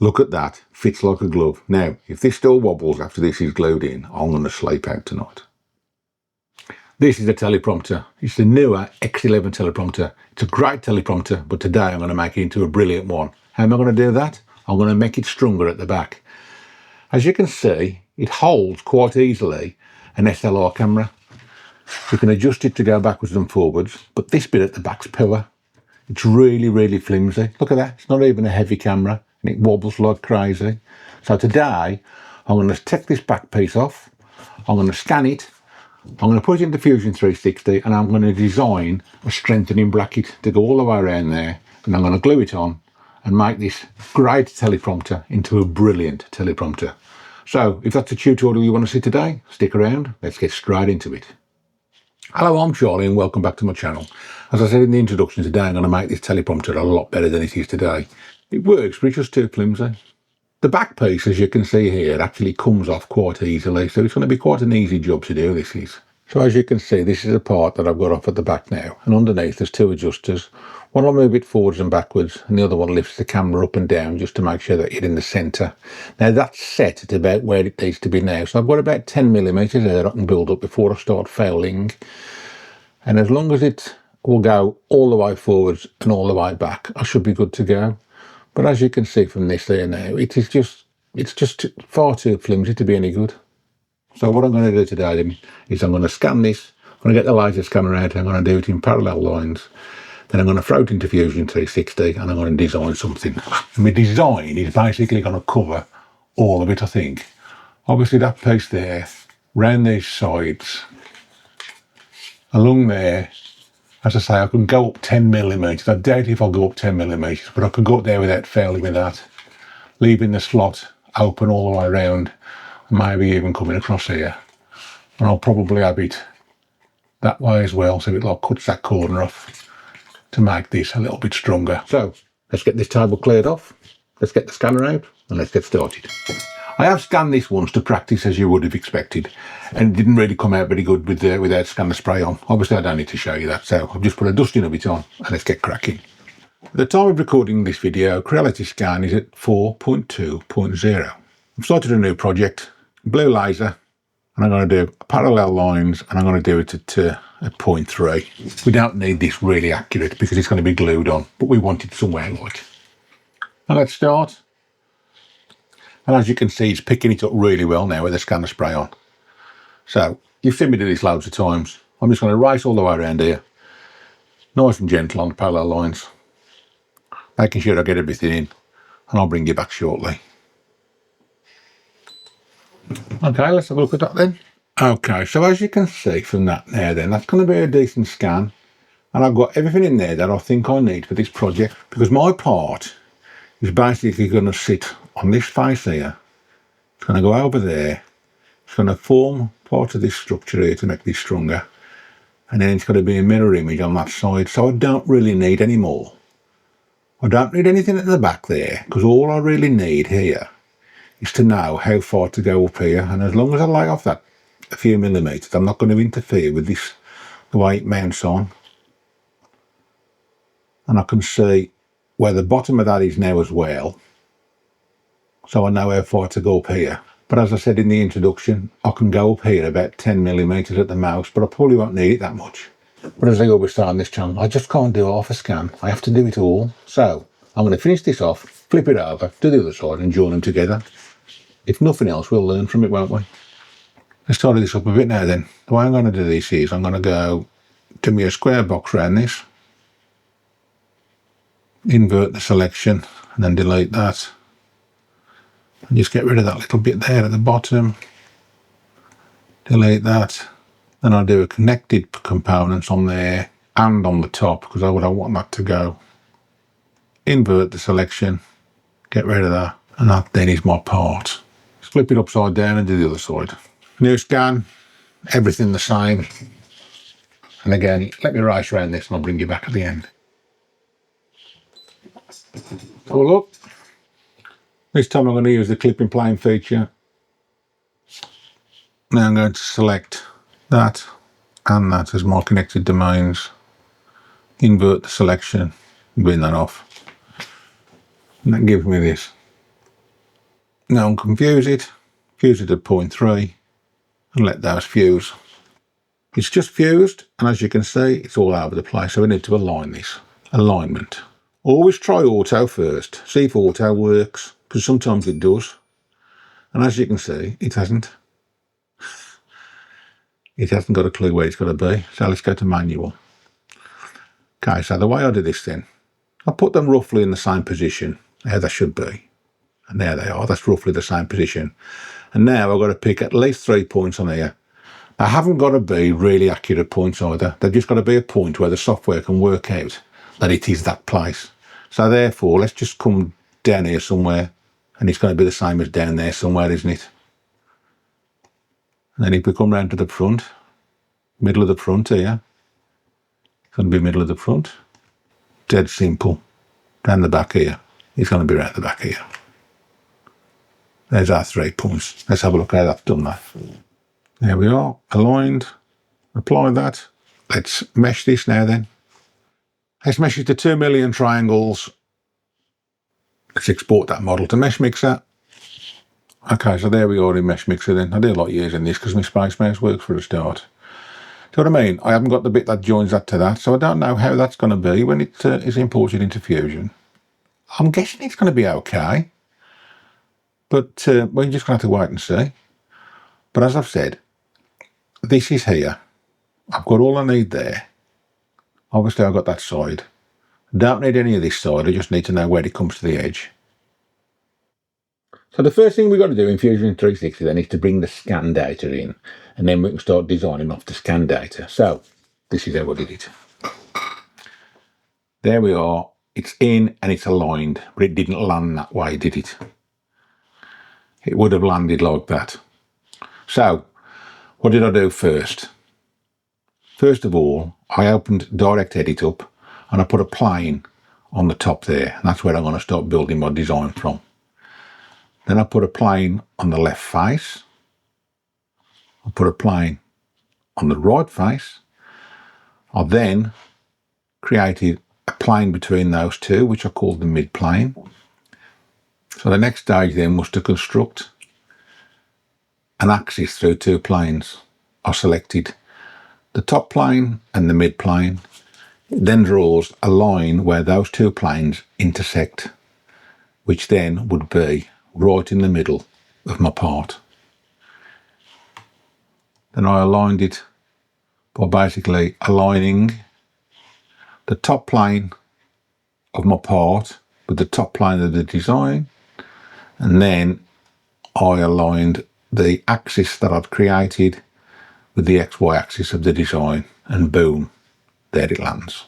Look at that, fits like a glove. Now, if this still wobbles after this is glued in, I'm going to sleep out tonight. This is a teleprompter. It's the Neewer X11 teleprompter. It's a great teleprompter, but today I'm going to make it into a brilliant one. How am I going to do that? I'm going to make it stronger at the back. As you can see, it holds quite easily an SLR camera. You can adjust it to go backwards and forwards, but this bit at the back's power. It's really, really flimsy. Look at that. It's not even a heavy camera, and it wobbles like crazy. So today, I'm going to take this back piece off. I'm going to scan it. I'm going to put it into Fusion 360, and I'm going to design a strengthening bracket to go all the way around there. And I'm going to glue it on and make this great teleprompter into a brilliant teleprompter. So if that's a tutorial you want to see today, stick around. Let's get straight into it. Hello, I'm Charlie and welcome back to my channel. As I said in the introduction, today I'm going to make this teleprompter a lot better than it is today. It works, but it's just too flimsy. The back piece, as you can see here, actually comes off quite easily, so it's going to be quite an easy job to do, this is. So as you can see, this is a part that I've got off at the back now, and underneath there's two adjusters. One will move it forwards and backwards, and the other one lifts the camera up and down just to make sure that you're in the centre. Now that's set at about where it needs to be now, so I've got about 10mm there that I can build up before I start fouling. And as long as it will go all the way forwards and all the way back, I should be good to go. But as you can see from this there now, it's just far too flimsy to be any good. So what I'm going to do today then is I'm going to scan this, I'm going to get the laser scanner out, I'm going to do it in parallel lines, then I'm going to throw it into Fusion 360 and I'm going to design something. And my design is basically going to cover all of it, I think. Obviously that piece there, round these sides, along there. As I say, I can go up 10mm. I doubt if I'll go up 10mm, but I can go up there without failing with that, leaving the slot open all the way around, and maybe even coming across here. And I'll probably have it that way as well, so it like cuts that corner off to make this a little bit stronger. So let's get this table cleared off, let's get the scanner out, and let's get started. I have scanned this once to practice, as you would have expected, and it didn't really come out very good without scanner spray on. Obviously I don't need to show you that, so I've just put a dusting of it on and let's get cracking. At the time of recording this video, Creality Scan is at 4.2.0. I've started a new project, blue laser, and I'm going to do parallel lines, and I'm going to do it at 0.3. We don't need this really accurate because it's going to be glued on, but we want it somewhere like. Now let's start. And as you can see, it's picking it up really well now with the scanner spray on. So you've seen me do this loads of times. I'm just going to race all the way around here, nice and gentle on the parallel lines, making sure I get everything in, and I'll bring you back shortly. Okay, let's have a look at that then. Okay, so as you can see from that now then, that's going to be a decent scan, and I've got everything in there that I think I need for this project, because my part is basically going to sit on this face here. It's going to go over there, it's going to form part of this structure here to make this stronger, and then it's going to be a mirror image on that side, so I don't really need any more. I don't need anything at the back there, because all I really need here is to know how far to go up here, and as long as I lay off that a few millimetres, I'm not going to interfere with this, the way it mounts on. And I can see where the bottom of that is now as well, so I know how far to go up here. But as I said in the introduction, I can go up here about 10mm at the most, but I probably won't need it that much. But as I always say on this channel, I just can't do half a scan, I have to do it all. So I'm going to finish this off, flip it over, do the other side and join them together. If nothing else, we'll learn from it, won't we? Let's tidy this up a bit now then. The way I'm going to do this is I'm going to go do me a square box around this, invert the selection and then delete that, and just get rid of that little bit there at the bottom, delete that. Then I'll do a connected components on there and on the top, because I would want that to go. Invert the selection, get rid of that, and that then is my part. Just flip it upside down and do the other side. New scan, everything the same. And again, let me race around this and I'll bring you back at the end. So look, this time I'm going to use the clipping plane feature. Now I'm going to select that and that as my connected domains. Invert the selection, bring that off. And that gives me this. Now unconfuse it, fuse it at 0.3 and let those fuse. It's just fused, and as you can see, it's all over the place, so we need to align this. Alignment. Always try auto first, see if auto works, because sometimes it does. And as you can see, it hasn't. It hasn't got a clue where it's got to be, so let's go to manual. Okay, so the way I do this then, I put them roughly in the same position, how they should be. And there they are, that's roughly the same position. And now I've got to pick at least 3 points on here. They haven't got to be really accurate points either. They've just got to be a point where the software can work out that it is that place. So therefore, let's just come down here somewhere, and it's going to be the same as down there somewhere, isn't it? And then if we come round to the front, middle of the front here, it's going to be middle of the front. Dead simple. Down the back here, it's going to be round the back here. There's our 3 points. Let's have a look how that's done that. There we are, aligned. Apply that. Let's mesh this now then. Let's mesh it to 2 million triangles. Let's export that model to Meshmixer. Okay, so there we are in Meshmixer then. I do like using this because my Space Mouse works for a start. Do you know what I mean? I haven't got the bit that joins that to that, so I don't know how that's going to be when it is imported into Fusion. I'm guessing it's going to be okay, but we're just going to have to wait and see. But as I've said, this is here. I've got all I need there. Obviously, I've got that side. Don't need any of this side. I just need to know where it comes to the edge. So the first thing we've got to do in Fusion 360 then is to bring the scan data in, and then we can start designing off the scan data. So this is how I did it. There we are. It's in and it's aligned, but it didn't land that way, did it? It would have landed like that. So what did I do first? First of all, I opened DirectEdit up and I put a plane on the top there. And that's where I'm going to start building my design from. Then I put a plane on the left face. I put a plane on the right face. I then created a plane between those two, which I called the mid plane. So the next stage then was to construct an axis through 2 planes. I selected the top plane and the mid plane. It then draws a line where those 2 planes intersect, which then would be right in the middle of my part. Then I aligned it by basically aligning the top plane of my part with the top plane of the design, and then I aligned the axis that I've created with the XY axis of the design, and boom, there it lands.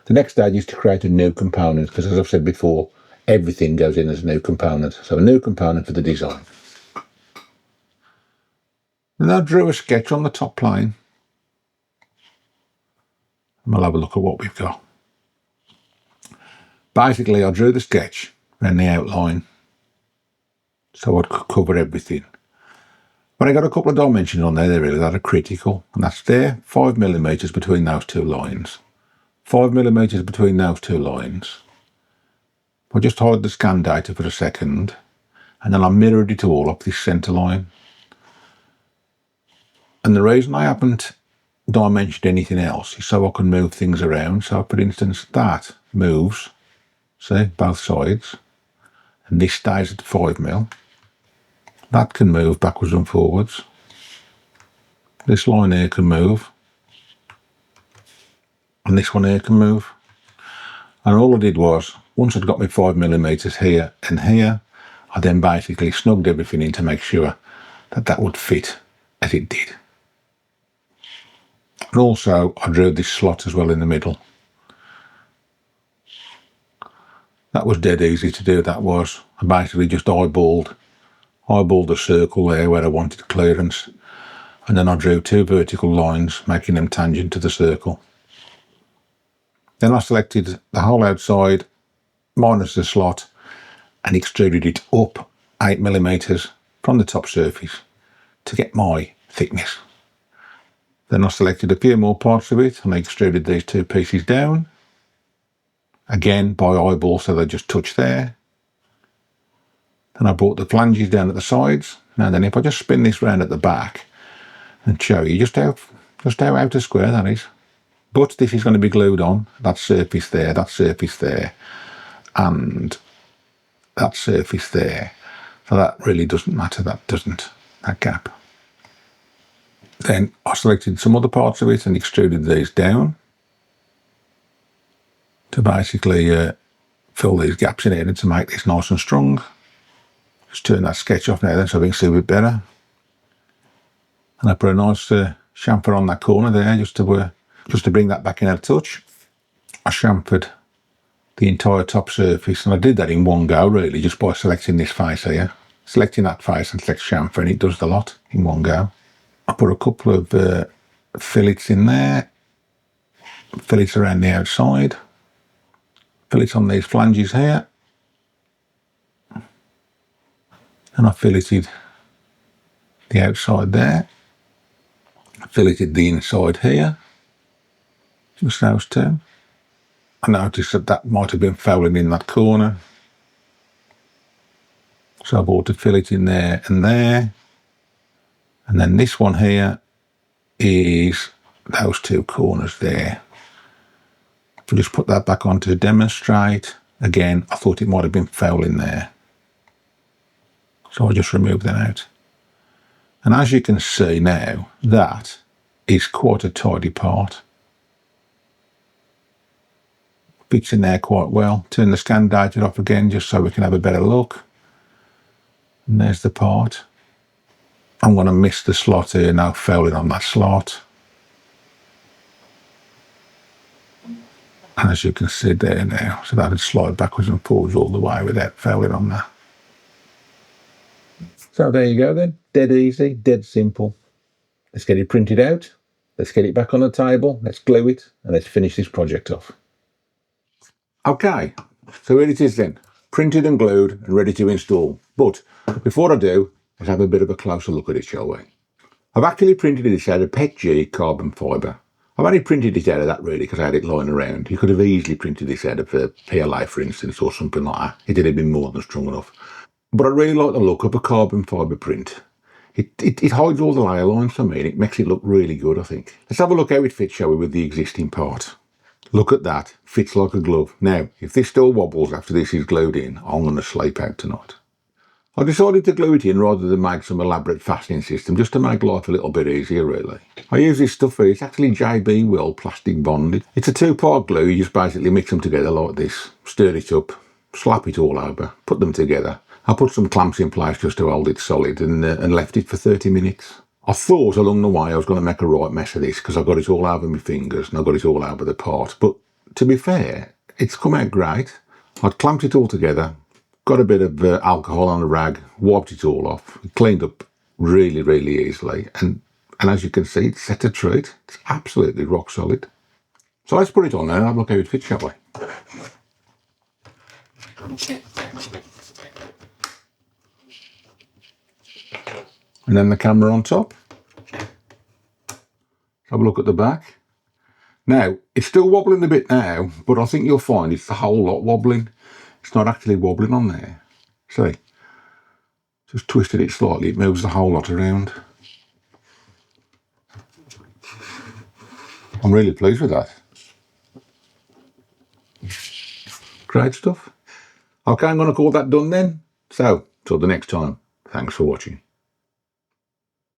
The next stage is to create a new component, because as I've said before, everything goes in as a new component. So a new component for the design. And I drew a sketch on the top plane. And we'll have a look at what we've got. Basically, I drew the sketch and the outline so I'd cover everything. But I got a couple of dimensions on there really that are critical, and that's there, 5mm between those 2 lines. 5mm between those 2 lines. I just hide the scan data for a second, and then I mirrored it all up this centre line. And the reason I haven't dimensioned anything else is so I can move things around. So for instance, that moves, see, both sides, and this stays at 5mm. That can move backwards and forwards. This line here can move, and this one here can move. And all I did was, once I'd got my 5mm here and here, I then basically snugged everything in to make sure that that would fit as it did. And also I drew this slot as well in the middle. That was dead easy to do, that was. I basically just eyeballed a circle there where I wanted clearance, and then I drew 2 vertical lines making them tangent to the circle. Then I selected the whole outside minus the slot and extruded it up 8mm from the top surface to get my thickness. Then I selected a few more parts of it and I extruded these 2 pieces down, again by eyeball so they just touch there. And I brought the flanges down at the sides. Now then, if I just spin this round at the back and show you just how outer square that is. But this is going to be glued on. That surface there, and that surface there. So that really doesn't matter, that gap. Then I selected some other parts of it and extruded these down to basically fill these gaps in here and to make this nice and strong. Just turn that sketch off now then so we can see a bit better. And I put a nice chamfer on that corner there just to bring that back in a touch. I chamfered the entire top surface, and I did that in one go really, just by selecting this face here. Selecting that face and select chamfer, and it does the lot in one go. I put a couple of fillets in there, fillets around the outside, fillets on these flanges here, and I filleted the outside there, filleted the inside here, just those two. I noticed that might have been fouling in that corner, so I brought a fillet in there, and then this one here is those two corners there. If I just put that back on to demonstrate, again, I thought it might have been fouling there, so I just removed that out. And as you can see now, that is quite a tidy part. Fits in there quite well. Turn the scan data off again just so we can have a better look. And there's the part. I'm going to miss the slot here now, fouling on that slot. And as you can see there now, so that would slide backwards and forwards all the way without fouling on that. So there you go then. Dead easy, dead simple. Let's get it printed out. Let's get it back on the table. Let's glue it and let's finish this project off. Okay, so here it is then, printed and glued and ready to install. But before I do, let's have a bit of a closer look at it, shall we? I've actually printed this out of PETG carbon fibre. I've only printed it out of that really because I had it lying around. You could have easily printed this out of PLA, for instance, or something like that. It would have been more than strong enough. But I really like the look of a carbon fibre print. It hides all the layer lines for me and it makes it look really good, I think. Let's have a look how it fits, shall we, with the existing part. Look at that, fits like a glove. Now, if this still wobbles after this is glued in, I'm going to sleep out tonight. I decided to glue it in rather than make some elaborate fastening system, just to make life a little bit easier really. I use this stuff here, it's actually JB Weld Plastic Bonder. It's a two-part glue, you just basically mix them together like this, stir it up, slap it all over, put them together. I put some clamps in place just to hold it solid and left it for 30 minutes. I thought along the way I was going to make a right mess of this because I got it all over my fingers and I got it all over the part. But to be fair, it's come out great. I'd clamped it all together, got a bit of alcohol on a rag, wiped it all off, cleaned up really, really easily. And as you can see, it's set a treat. It's absolutely rock solid. So let's put it on there and have a look how it fits, shall we? And then the camera on top. Have a look at the back. Now, it's still wobbling a bit now, but I think you'll find it's the whole lot wobbling. It's not actually wobbling on there. See? Just twisted it slightly, it moves the whole lot around. I'm really pleased with that. Great stuff. Okay, I'm going to call that done then. So, till the next time, thanks for watching.